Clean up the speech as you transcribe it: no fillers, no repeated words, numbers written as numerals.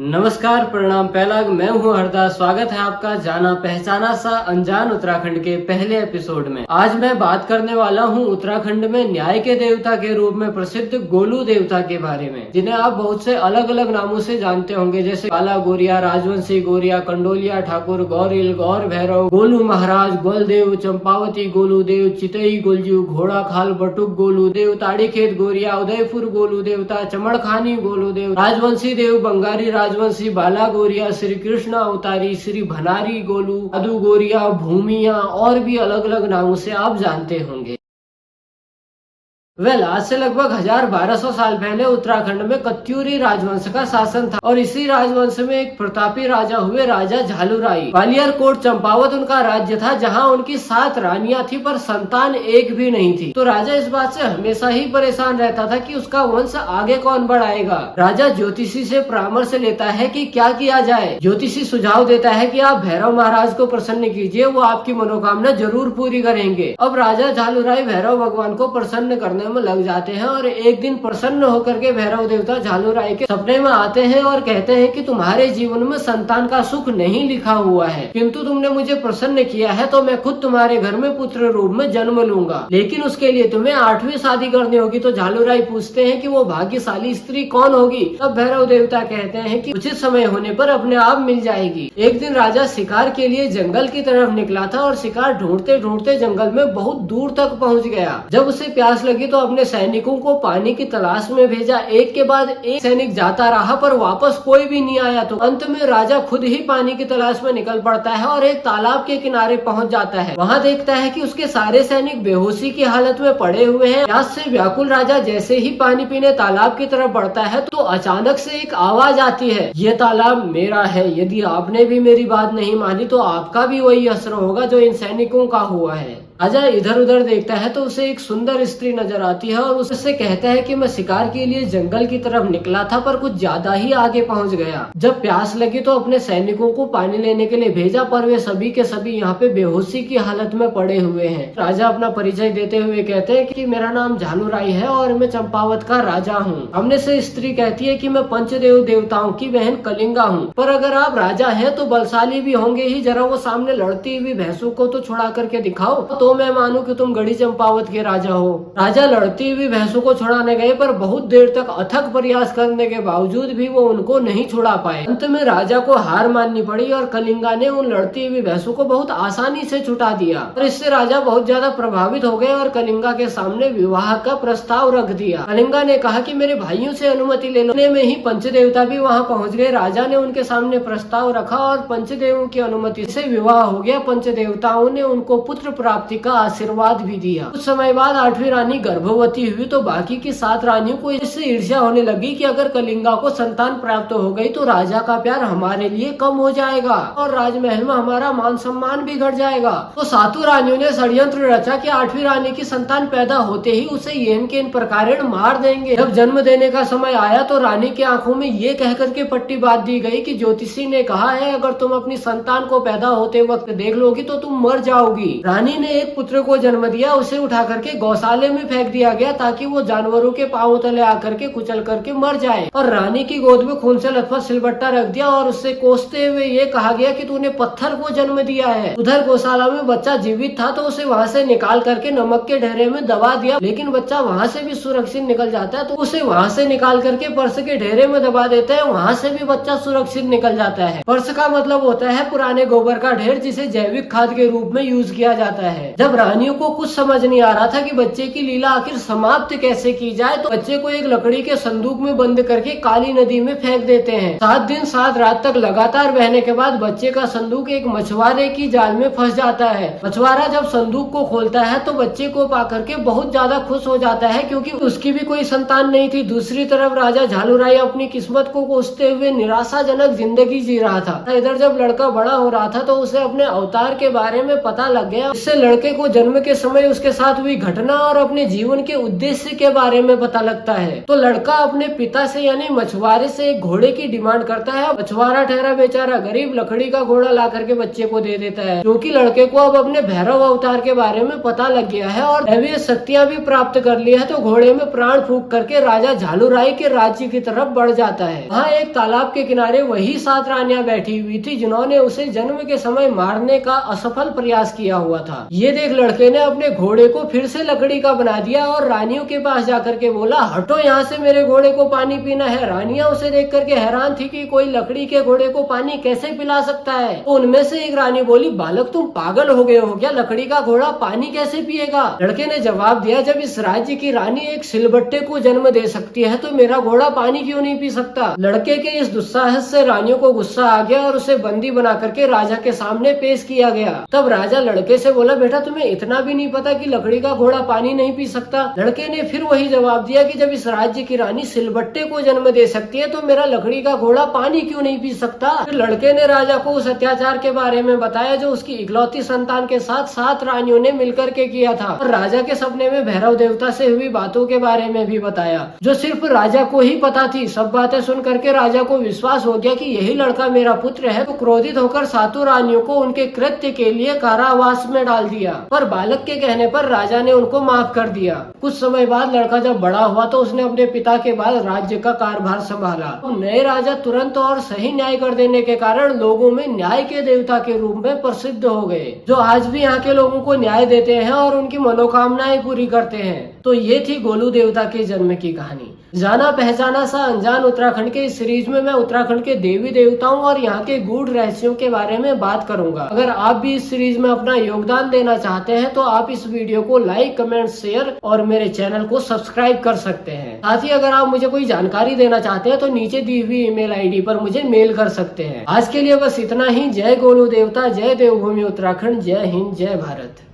नमस्कार, प्रणाम। पहला मैं हूँ हरदास। स्वागत है आपका जाना पहचाना सा अनजान उत्तराखंड के पहले एपिसोड में। आज मैं बात करने वाला हूँ उत्तराखंड में न्याय के देवता के रूप में प्रसिद्ध गोलू देवता के बारे में, जिन्हें आप बहुत से अलग अलग नामों से जानते होंगे, जैसे काला गोरिया, राजवंशी गोरिया, कंडोलिया ठाकुर, गौरिल, गौर भैरव, गोलू महाराज, गोलदेव, चंपावती गोलू देव, चितई गोलजू, घोड़ा खाल बटुक गोलू देव, ताड़ी खेत गोरिया, उदयपुर गोलू देवता, चमड़खानी गोलू देव, राजवंशी देव, बंगारी राजवंशी बाला गोरिया, श्री कृष्ण अवतारी, श्री भनारी गोलू, अदू गोरिया, भूमिया और भी अलग अलग नामों से आप जानते होंगे। आज से लगभग 1200 साल पहले उत्तराखंड में कत्यूरी राजवंश का शासन था और इसी राजवंश में एक प्रतापी राजा हुए राजा झालूराई। ग्वालियर कोट चंपावत उनका राज्य था, जहां उनकी 7 रानियां थी पर संतान एक भी नहीं थी। तो राजा इस बात से हमेशा ही परेशान रहता था कि उसका वंश आगे कौन बढ़ाएगा। राजा ज्योतिषी से परामर्श लेता है कि क्या किया जाए। ज्योतिषी सुझाव देता है कि आप भैरव महाराज को प्रसन्न कीजिए, वो आपकी मनोकामना जरूर पूरी करेंगे। अब राजा झालूराई भैरव भगवान को प्रसन्न करने में लग जाते हैं और एक दिन प्रसन्न होकर के भैरव देवता झालूराई के सपने में आते हैं और कहते हैं कि तुम्हारे जीवन में संतान का सुख नहीं लिखा हुआ है, किंतु तुमने मुझे प्रसन्न किया है तो मैं खुद तुम्हारे घर में पुत्र रूप में जन्म लूंगा, लेकिन उसके लिए तुम्हें 8वीं शादी करनी होगी। तो झालूराई पूछते हैं कि वो भाग्यशाली स्त्री कौन होगी। तब भैरव देवता कहते हैं कि उचित समय होने पर अपने आप मिल जाएगी। एक दिन राजा शिकार के लिए जंगल की तरफ निकला था और शिकार ढूंढते ढूंढते जंगल में बहुत दूर तक पहुंच गया। जब उसे प्यास लगी तो अपने सैनिकों को पानी की तलाश में भेजा। एक के बाद एक सैनिक जाता रहा पर वापस कोई भी नहीं आया। तो अंत में राजा खुद ही पानी की तलाश में निकल पड़ता है और एक तालाब के किनारे पहुंच जाता है। वहां देखता है कि उसके सारे सैनिक बेहोशी की हालत में पड़े हुए हैं। प्यास से व्याकुल राजा जैसे ही पानी पीने तालाब की तरफ बढ़ता है तो अचानक से एक आवाज आती है, ये तालाब मेरा है, यदि आपने भी मेरी बात नहीं मानी तो आपका भी वही असर होगा जो इन सैनिकों का हुआ है। राजा इधर उधर देखता है तो उसे एक सुंदर स्त्री नजर आती है और उससे कहता है कि मैं शिकार के लिए जंगल की तरफ निकला था पर कुछ ज्यादा ही आगे पहुंच गया। जब प्यास लगी तो अपने सैनिकों को पानी लेने के लिए भेजा पर वे सभी के सभी यहाँ पे बेहोशी की हालत में पड़े हुए हैं। राजा अपना परिचय देते हुए कहते हैं कि मेरा नाम झालूराई है और मैं चंपावत का राजा हूँ। हमने से स्त्री कहती है कि मैं पंचदेव देवताओं की बहन कलिंगा हूँ, पर अगर आप राजा है तो बलशाली भी होंगे ही। जरा वो सामने लड़ती हुई भैंसों को तो छुड़ा करके दिखाओ तो मैं मानूं कि तुम गढ़ी चंपावत के राजा हो। राजा लड़ती हुई भैंसों को छुड़ाने गए पर बहुत देर तक अथक प्रयास करने के बावजूद भी वो उनको नहीं छुड़ा पाए। अंत में राजा को हार माननी पड़ी और कलिंगा ने उन लड़ती हुई भैंसों को बहुत आसानी से छुटा दिया और इससे राजा बहुत ज्यादा प्रभावित हो गए और कलिंगा के सामने विवाह का प्रस्ताव रख दिया। कलिंगा ने कहा कि मेरे भाइयों से अनुमति लेने में ही पंचदेवता भी वहाँ पहुँच गए। राजा ने उनके सामने प्रस्ताव रखा और पंचदेवों की अनुमति से विवाह हो गया। पंचदेवताओं ने उनको पुत्र प्राप्ति का आशीर्वाद भी दिया। कुछ समय बाद 8वीं रानी गर्भवती हुई तो बाकी की 7 रानियों को इससे ईर्ष्या होने लगी कि अगर कलिंगा को संतान प्राप्त हो गई तो राजा का प्यार हमारे लिए कम हो जाएगा और राजमहल में हमारा मान सम्मान भी घट जाएगा। तो 7 रानियों ने षड्यंत्र रचा कि 8वीं रानी की संतान पैदा होते ही उसे येन के इन प्रकार मार देंगे। जब जन्म देने का समय आया तो रानी की आंखों में ये कह करके पट्टी बांध दी गई कि ज्योतिषी ने कहा है अगर तुम अपनी संतान को पैदा होते वक्त देख लोगी तो तुम मर जाओगी। रानी ने एक पुत्र को जन्म दिया, उसे उठा करके गौशाले में फेंक दिया गया ताकि वो जानवरों के पांव तले आकर के कुचल करके मर जाए और रानी की गोद में खून से लथपथ सिलबट्टा रख दिया और उससे कोसते हुए ये कहा गया कि तूने पत्थर को जन्म दिया है। उधर गौशाला में बच्चा जीवित था तो उसे वहाँ से निकाल करके नमक के ढेरे में दबा दिया, लेकिन बच्चा वहाँ से भी सुरक्षित निकल जाता है तो उसे वहाँ से निकाल करके पर्स के ढेरे में दबा देते हैं, वहाँ से भी बच्चा सुरक्षित निकल जाता है। पर्स का मतलब होता है पुराने गोबर का ढेर जिसे जैविक खाद के रूप में यूज किया जाता है। जब रानियों को कुछ समझ नहीं आ रहा था कि बच्चे की लीला आखिर समाप्त कैसे की जाए तो बच्चे को एक लकड़ी के संदूक में बंद करके काली नदी में फेंक देते हैं। 7 दिन 7 रात तक लगातार बहने के बाद बच्चे का संदूक एक मछुआरे की जाल में फंस जाता है। मछुआरा जब संदूक को खोलता है तो बच्चे को पा करके बहुत ज्यादा खुश हो जाता है क्योंकि उसकी भी कोई संतान नहीं थी। दूसरी तरफ राजा झालूराई अपनी किस्मत को कोसते हुए निराशाजनक जिंदगी जी रहा था। इधर जब लड़का बड़ा हो रहा था तो उसे अपने अवतार के बारे में पता लग गया। इससे लड़के को जन्म के समय उसके साथ हुई घटना और अपने जीवन के उद्देश्य के बारे में पता लगता है। तो लड़का अपने पिता से यानी मछुआरे से एक घोड़े की डिमांड करता है। मछुआरा ठहरा बेचारा गरीब लकड़ी का घोड़ा ला करके बच्चे को दे देता है, क्योंकि लड़के को अब अपने भैरव अवतार के बारे में पता लग गया है और दैवीय शक्तियां भी प्राप्त कर ली है। तो घोड़े में प्राण फूंक करके राजा झालूराई के राज्य की तरफ बढ़ जाता है। वहाँ एक तालाब के किनारे वही 7 रानियां बैठी हुई थी जिन्होंने उसे जन्म के समय मारने का असफल प्रयास किया हुआ था। ये देख लड़के ने अपने घोड़े को फिर से लकड़ी का बना दिया और रानियों के पास जाकर के बोला, हटो यहाँ से, मेरे घोड़े को पानी पीना है। रानियां उसे देख करके हैरान थी कि कोई लकड़ी के घोड़े को पानी कैसे पिला सकता है। तो उनमें से एक रानी बोली, बालक तुम पागल हो गए हो क्या? लकड़ी का घोड़ा पानी कैसे पिएगा? लड़के ने जवाब दिया, जब इस राज्य की रानी एक सिलबट्टे को जन्म दे सकती है तो मेरा घोड़ा पानी क्यों नहीं पी सकता? लड़के के इस दुस्साहस से रानियों को गुस्सा आ गया और उसे बंदी बना करके राजा के सामने पेश किया गया। तब राजा लड़के से बोला, बेटा तुम्हें इतना भी नहीं पता कि लकड़ी का घोड़ा पानी नहीं पी सकता? लड़के ने फिर वही जवाब दिया कि जब इस राज्य की रानी सिलबट्टे को जन्म दे सकती है तो मेरा लकड़ी का घोड़ा पानी क्यों नहीं पी सकता? फिर लड़के ने राजा को उस अत्याचार के बारे में बताया जो उसकी इकलौती संतान के साथ 7 रानियों ने मिलकर के किया था, और राजा के सपने में भैरव देवता से हुई बातों के बारे में भी बताया जो सिर्फ राजा को ही पता थी। सब बातें सुन करके राजा को विश्वास हो गया कि यही लड़का मेरा पुत्र है। तो क्रोधित होकर 7 रानियों को उनके कृत्य के लिए कारावास में डाल दिया, पर बालक के कहने पर राजा ने उनको माफ कर दिया। कुछ समय बाद लड़का जब बड़ा हुआ तो उसने अपने पिता के बाद राज्य का कारभार संभाला। नए राजा तुरंत और सही न्याय कर देने के कारण लोगों में न्याय के देवता के रूप में प्रसिद्ध हो गए, जो आज भी यहाँ के लोगों को न्याय देते हैं और उनकी मनोकामनाएं पूरी करते हैं। तो ये थी गोलू देवता के जन्म की कहानी। जाना पहचाना सा अनजान उत्तराखंड के इस सीरीज में मैं उत्तराखंड के देवी देवताओं और यहाँ के गूढ़ रहस्यों के बारे में बात करूंगा। अगर आप भी इस सीरीज में अपना योगदान देना चाहते हैं तो आप इस वीडियो को लाइक, कमेंट, शेयर और मेरे चैनल को सब्सक्राइब कर सकते हैं। साथ ही अगर आप मुझे कोई जानकारी देना चाहते हैं तो नीचे दी हुई ईमेल आईडी पर मुझे मेल कर सकते हैं। आज के लिए बस इतना ही। जय गोलू देवता, जय देवभूमि उत्तराखंड, जय हिंद, जय भारत।